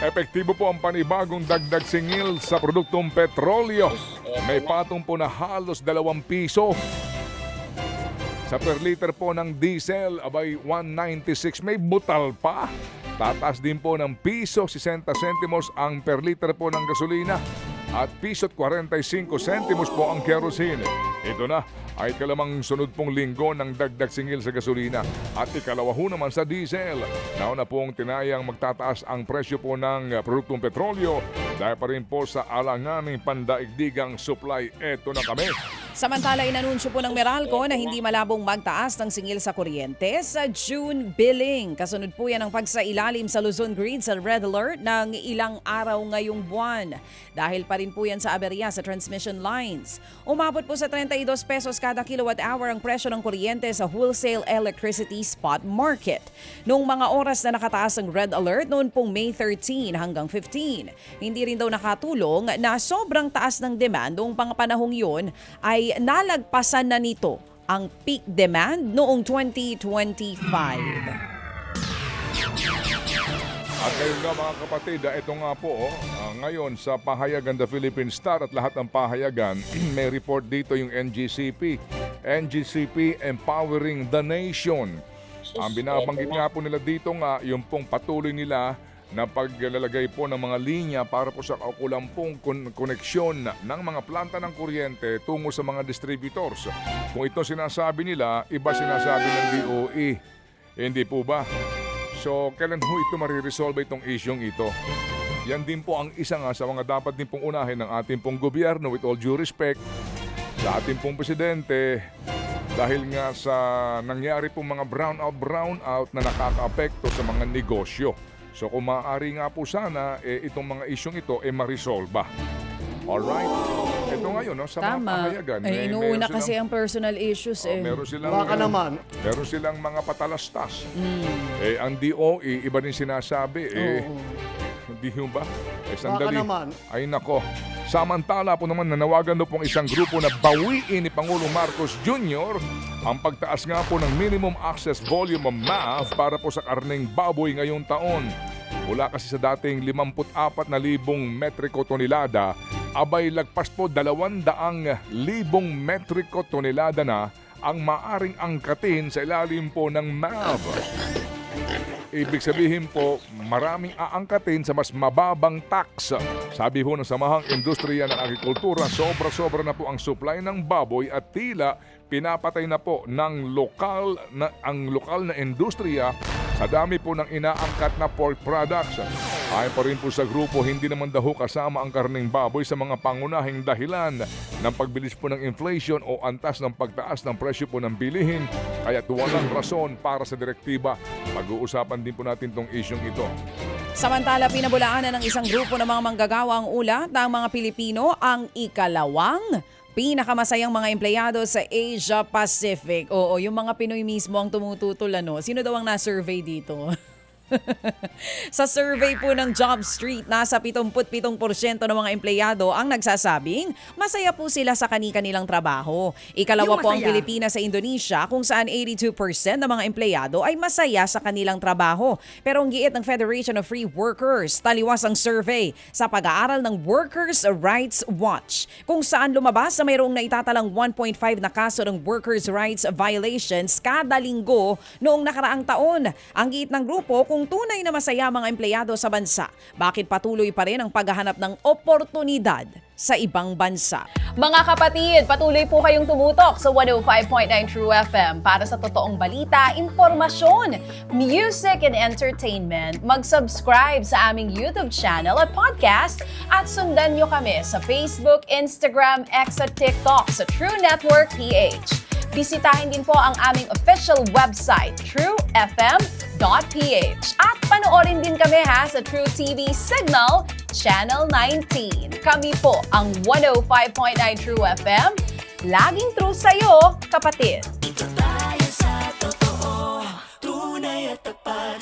Epektibo po ang panibagong dagdag singil sa produktong petrolyo. May patong po na halos 2 piso. Sa per liter po ng diesel, abay 196, may butal pa. Tataas din po ng piso 60 sentimos ang per liter po ng gasolina at piso 45 sentimos po ang kerosene. Ito na ay kalamang sunod pong linggo ng dagdag singil sa gasolina at ikalawa ho naman sa diesel. Nauna pong tinayang magtataas ang presyo po ng produktong petrolyo dahil pa rin po sa alanganing pandaigdigang supply. Ito na kami. Samantala, inanunsyo po ng Meralco na hindi malabong magtaas ng singil sa kuryente sa June billing. Kasunod po yan ang pagsailalim sa Luzon Grid sa red alert ng ilang araw ngayong buwan. Dahil pa rin po yan sa aberya sa transmission lines. Umabot po sa 32 pesos kada kilowatt hour ang presyo ng kuryente sa wholesale electricity spot market. Noong mga oras na nakataas ang red alert noon pong May 13 hanggang 15. Hindi rin daw nakatulong na sobrang taas ng demand noong panahong yun ay nalagpasan na nito ang peak demand noong 2025. At ngayon nga mga kapatid, ito nga po, ngayon sa pahayagan The Philippine Star at lahat ng pahayagan, may report dito yung NGCP. NGCP Empowering the Nation. Ang binabanggit nga po nila dito nga, yung pong patuloy nila na paglalagay po ng mga linya para po sa kakulampong koneksyon ng mga planta ng kuryente tungo sa mga distributors. Kung ito sinasabi nila, iba sinasabi ng DOE. Hindi po ba? So, kailan ho ito mariresolve itong isyong ito? Yan din po ang isa nga sa mga dapat din pong unahin ng ating pong gobyerno with all due respect sa ating pong presidente dahil nga sa nangyari pong mga brownout na nakakaapekto sa mga negosyo. So kung maaari nga po sana, itong mga isyong ito ma-resolve. Alright? Ito ngayon, no, sa mga pahayagan. Inuuna kasi ang personal issues Meron silang, Baka naman. Meron silang mga patalastas. Ang DOE, iba din sinasabi. Hindi ho ba? Sandali. Baka naman. Ay nako. Samantala po naman nanawagan do pong isang grupo na bawiin ni Pangulong Marcos Jr. ang pagtaas nga po ng minimum access volume of MAF para po sa karneng baboy ngayong taon. Mula kasi sa dating 54,000 metriko tonelada, abay lagpas po 200,000 metriko tonelada na ang maaring angkatin sa ilalim po ng MAF. Ibig sabihin po, maraming aangkatin sa mas mababang tax. Sabi ho ng Samahang Industriya ng Agrikultura, sobra-sobra na po ang supply ng baboy at tila pinapatay na po ng lokal na industriya sa dami po ng inaangkat na pork products. Ayon pa rin po sa grupo, hindi naman daw kasama ang karneng baboy sa mga pangunahing dahilan ng pagbilis po ng inflation o antas ng pagtaas ng presyo po ng bilihin. Kaya't walang rason para sa direktiba. Pag-uusapan din po natin tong isyong ito. Samantala, pinabulaanan ng isang grupo ng mga manggagawang ulat ng mga Pilipino ang ikalawang pinakamasayang mga empleyado sa Asia Pacific. Oo, yung mga Pinoy mismo ang tumututol. Sino daw ang na-survey dito? Sa survey po ng Job Street, nasa 77% ng mga empleyado ang nagsasabing masaya po sila sa kani-kanilang trabaho. Ikalawa po ang Pilipinas sa Indonesia kung saan 82% ng mga empleyado ay masaya sa kanilang trabaho. Pero ang giit ng Federation of Free Workers, taliwas ang survey sa pag-aaral ng Workers' Rights Watch kung saan lumabas na mayroong naitatalang 1.5 na kaso ng workers' rights violations kada linggo noong nakaraang taon. Ang giit ng grupo kung tunay na masaya mga empleyado sa bansa, bakit patuloy pa rin ang paghahanap ng oportunidad sa ibang bansa? Mga kapatid, patuloy po kayong tumutok sa 105.9 True FM para sa totoong balita, impormasyon, music and entertainment. Mag-subscribe sa aming YouTube channel at podcast at sundan nyo kami sa Facebook, Instagram, X at TikTok sa True Network PH. Bisitahin din po ang aming official website, truefm.ph. At panoorin din kami sa True TV Signal, Channel 19. Kami po ang 105.9 True FM. Laging true sa'yo, kapatid.